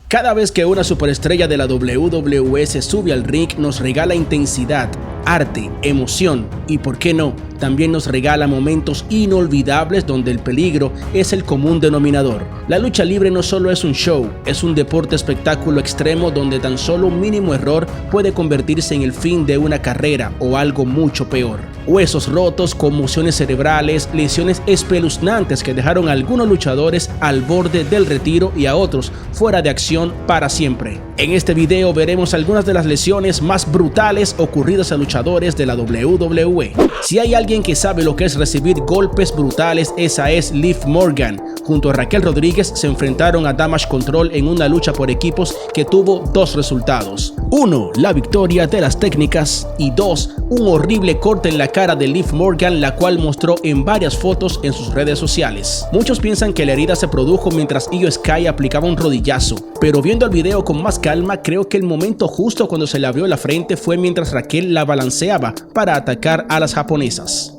Cada vez que una superestrella de la WWE se sube al ring, nos regala intensidad, arte, emoción y, ¿por qué no?, también nos regala momentos inolvidables donde el peligro es el común denominador. La lucha libre no solo es un show, es un deporte espectáculo extremo donde tan solo un mínimo error puede convertirse en el fin de una carrera o algo mucho peor. Huesos rotos, conmociones cerebrales, lesiones espeluznantes que dejaron a algunos luchadores al borde del retiro y a otros fuera de acción para siempre. En este video veremos algunas de las lesiones más brutales ocurridas a luchadores de la WWE. Si hay alguien que sabe lo que es recibir golpes brutales, esa es Liv Morgan. Junto a Raquel Rodríguez se enfrentaron a Damage Control en una lucha por equipos que tuvo dos resultados. 1. La victoria de las técnicas y 2. Un horrible corte en la cara de Liv Morgan, la cual mostró en varias fotos en sus redes sociales. Muchos piensan que la herida se produjo mientras Io Sky aplicaba un rodillazo, pero viendo el video con más calma, creo que el momento justo cuando se le abrió la frente fue mientras Raquel la balanceaba para atacar a las japonesas.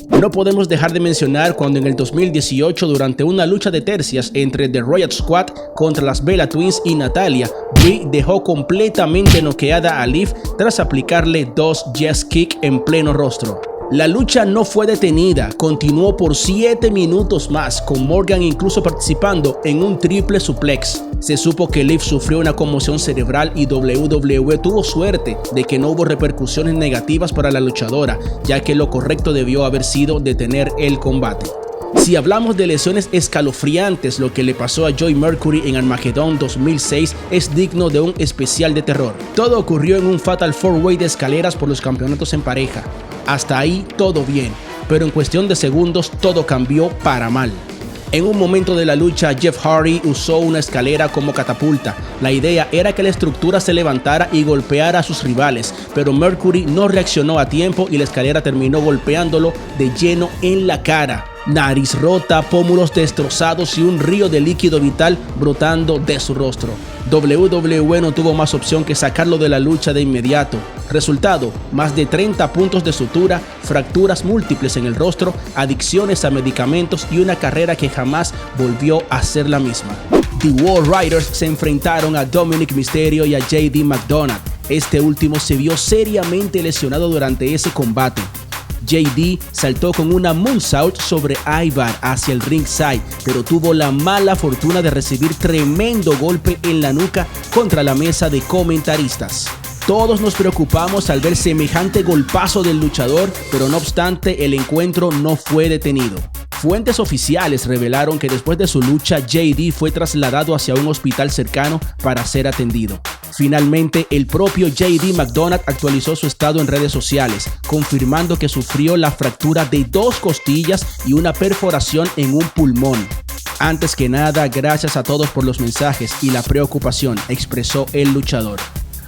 No podemos dejar de mencionar cuando en el 2018, durante una lucha de tercias entre The Riot Squad contra las Bella Twins y Natalya, Brie dejó completamente noqueada a Liv tras aplicarle 2 Yes Kick en pleno rostro. La lucha no fue detenida, continuó por 7 minutos más, con Morgan incluso participando en un triple suplex. Se supo que Liv sufrió una conmoción cerebral y WWE tuvo suerte de que no hubo repercusiones negativas para la luchadora, ya que lo correcto debió haber sido detener el combate. Si hablamos de lesiones escalofriantes, lo que le pasó a Joy Mercury en Armageddon 2006 es digno de un especial de terror. Todo ocurrió en un Fatal 4-Way de escaleras por los campeonatos en pareja. Hasta ahí todo bien, pero en cuestión de segundos todo cambió para mal. En un momento de la lucha, Jeff Hardy usó una escalera como catapulta. La idea era que la estructura se levantara y golpeara a sus rivales, pero Mercury no reaccionó a tiempo y la escalera terminó golpeándolo de lleno en la cara. Nariz rota, pómulos destrozados y un río de líquido vital brotando de su rostro. WWE no tuvo más opción que sacarlo de la lucha de inmediato. Resultado, más de 30 puntos de sutura, fracturas múltiples en el rostro, adicciones a medicamentos y una carrera que jamás volvió a ser la misma. The War Riders se enfrentaron a Dominic Mysterio y a JD McDonagh. Este último se vio seriamente lesionado durante ese combate. JD saltó con una moonsault sobre Ivar hacia el ringside, pero tuvo la mala fortuna de recibir tremendo golpe en la nuca contra la mesa de comentaristas. Todos nos preocupamos al ver semejante golpazo del luchador, pero no obstante el encuentro no fue detenido. Fuentes oficiales revelaron que después de su lucha, JD fue trasladado hacia un hospital cercano para ser atendido. Finalmente, el propio JD McDonagh actualizó su estado en redes sociales, confirmando que sufrió la fractura de 2 costillas y una perforación en un pulmón. Antes que nada, gracias a todos por los mensajes y la preocupación, expresó el luchador.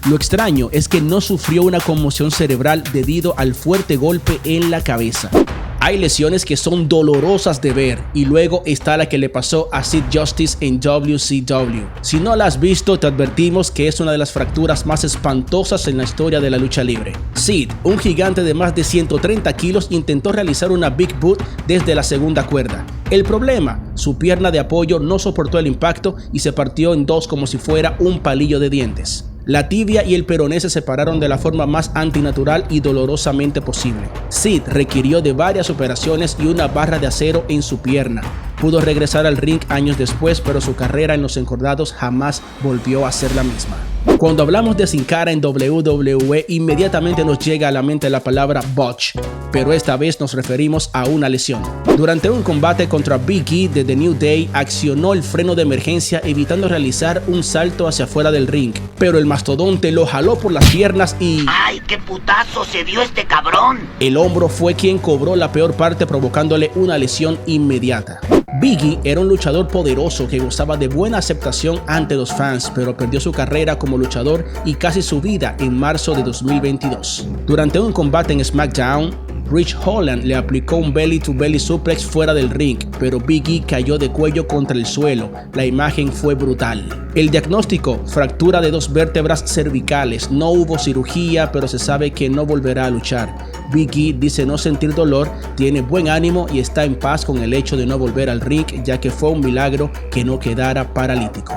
Lo extraño es que no sufrió una conmoción cerebral debido al fuerte golpe en la cabeza. Hay lesiones que son dolorosas de ver y luego está la que le pasó a Sid Justice en WCW. Si no la has visto, te advertimos que es una de las fracturas más espantosas en la historia de la lucha libre. Sid, un gigante de más de 130 kilos, intentó realizar una Big Boot desde la segunda cuerda. El problema, su pierna de apoyo no soportó el impacto y se partió en 2 como si fuera un palillo de dientes. La tibia y el peroné se separaron de la forma más antinatural y dolorosamente posible. Sid requirió de varias operaciones y una barra de acero en su pierna. Pudo regresar al ring años después, pero su carrera en los encordados jamás volvió a ser la misma. Cuando hablamos de Sin Cara en WWE, inmediatamente nos llega a la mente la palabra botch, pero esta vez nos referimos a una lesión. Durante un combate contra Big E de The New Day, accionó el freno de emergencia evitando realizar un salto hacia afuera del ring, pero el mastodonte lo jaló por las piernas y... ¡Ay, qué putazo se dio este cabrón! El hombro fue quien cobró la peor parte, provocándole una lesión inmediata. Big E era un luchador poderoso que gozaba de buena aceptación ante los fans, pero perdió su carrera como luchador y casi su vida en marzo de 2022. Durante un combate en SmackDown, Ridge Holland le aplicó un belly-to-belly suplex fuera del ring, pero Big E cayó de cuello contra el suelo. La imagen fue brutal. El diagnóstico: fractura de 2 vértebras cervicales. No hubo cirugía, pero se sabe que no volverá a luchar. Big E dice no sentir dolor, tiene buen ánimo y está en paz con el hecho de no volver al ring, ya que fue un milagro que no quedara paralítico.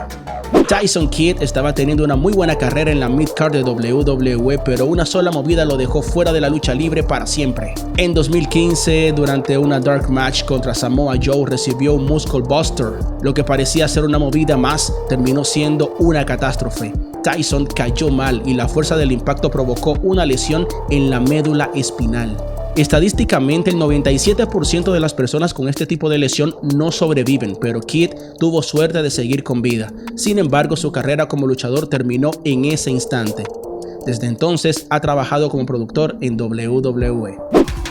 Tyson Kidd estaba teniendo una muy buena carrera en la mid-card de WWE, pero una sola movida lo dejó fuera de la lucha libre para siempre. En 2015, durante una dark match contra Samoa Joe, recibió un Muscle Buster. Lo que parecía ser una movida más, terminó siendo una catástrofe. Tyson cayó mal y la fuerza del impacto provocó una lesión en la médula espinal. Estadísticamente, el 97% de las personas con este tipo de lesión no sobreviven, pero Kidd tuvo suerte de seguir con vida. Sin embargo, su carrera como luchador terminó en ese instante. Desde entonces, ha trabajado como productor en WWE.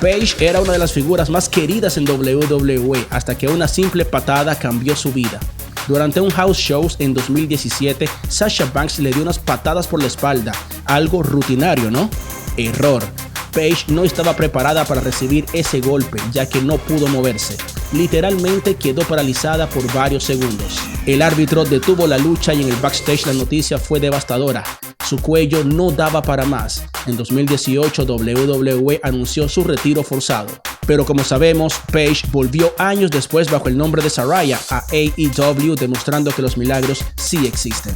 Paige era una de las figuras más queridas en WWE hasta que una simple patada cambió su vida. Durante un house show en 2017, Sasha Banks le dio unas patadas por la espalda, algo rutinario, ¿no? Error. Paige no estaba preparada para recibir ese golpe, ya que no pudo moverse. Literalmente quedó paralizada por varios segundos. El árbitro detuvo la lucha y en el backstage la noticia fue devastadora. Su cuello no daba para más. En 2018 WWE anunció su retiro forzado. Pero como sabemos, Paige volvió años después bajo el nombre de Saraya a AEW, demostrando que los milagros sí existen.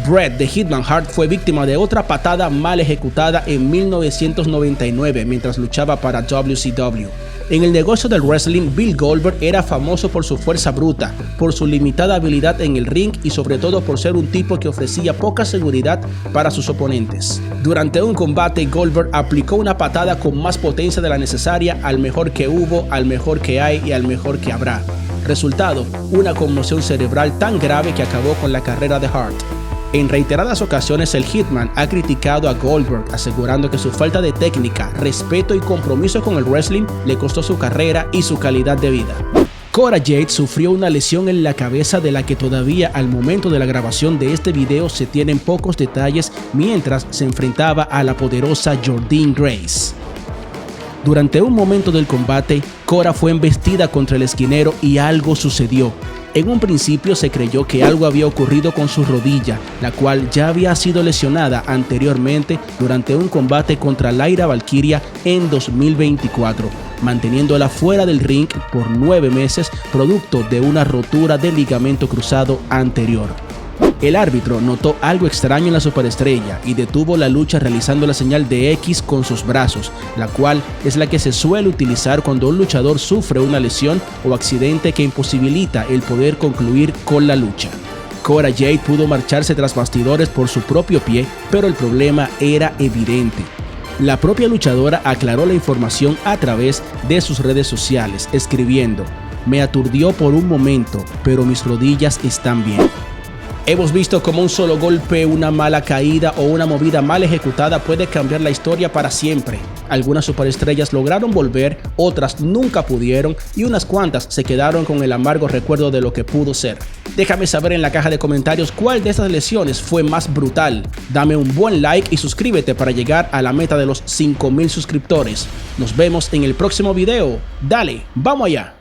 Bret the Hitman Hart fue víctima de otra patada mal ejecutada en 1999 mientras luchaba para WCW. En el negocio del wrestling, Bill Goldberg era famoso por su fuerza bruta, por su limitada habilidad en el ring y sobre todo por ser un tipo que ofrecía poca seguridad para sus oponentes. Durante un combate, Goldberg aplicó una patada con más potencia de la necesaria al mejor que hubo, al mejor que hay y al mejor que habrá. Resultado, una conmoción cerebral tan grave que acabó con la carrera de Hart. En reiteradas ocasiones el Hitman ha criticado a Goldberg, asegurando que su falta de técnica, respeto y compromiso con el wrestling le costó su carrera y su calidad de vida. Cora Jade sufrió una lesión en la cabeza de la que todavía al momento de la grabación de este video se tienen pocos detalles mientras se enfrentaba a la poderosa Jordynne Grace. Durante un momento del combate, Cora fue embestida contra el esquinero y algo sucedió. En un principio se creyó que algo había ocurrido con su rodilla, la cual ya había sido lesionada anteriormente durante un combate contra Lyra Valkyria en 2024, manteniéndola fuera del ring por 9 meses producto de una rotura del ligamento cruzado anterior. El árbitro notó algo extraño en la superestrella y detuvo la lucha realizando la señal de X con sus brazos, la cual es la que se suele utilizar cuando un luchador sufre una lesión o accidente que imposibilita el poder concluir con la lucha. Cora Jade pudo marcharse tras bastidores por su propio pie, pero el problema era evidente. La propia luchadora aclaró la información a través de sus redes sociales, escribiendo: "Me aturdió por un momento, pero mis rodillas están bien". Hemos visto cómo un solo golpe, una mala caída o una movida mal ejecutada puede cambiar la historia para siempre. Algunas superestrellas lograron volver, otras nunca pudieron y unas cuantas se quedaron con el amargo recuerdo de lo que pudo ser. Déjame saber en la caja de comentarios cuál de estas lesiones fue más brutal. Dame un buen like y suscríbete para llegar a la meta de los 5000 suscriptores. Nos vemos en el próximo video. Dale, ¡vamos allá!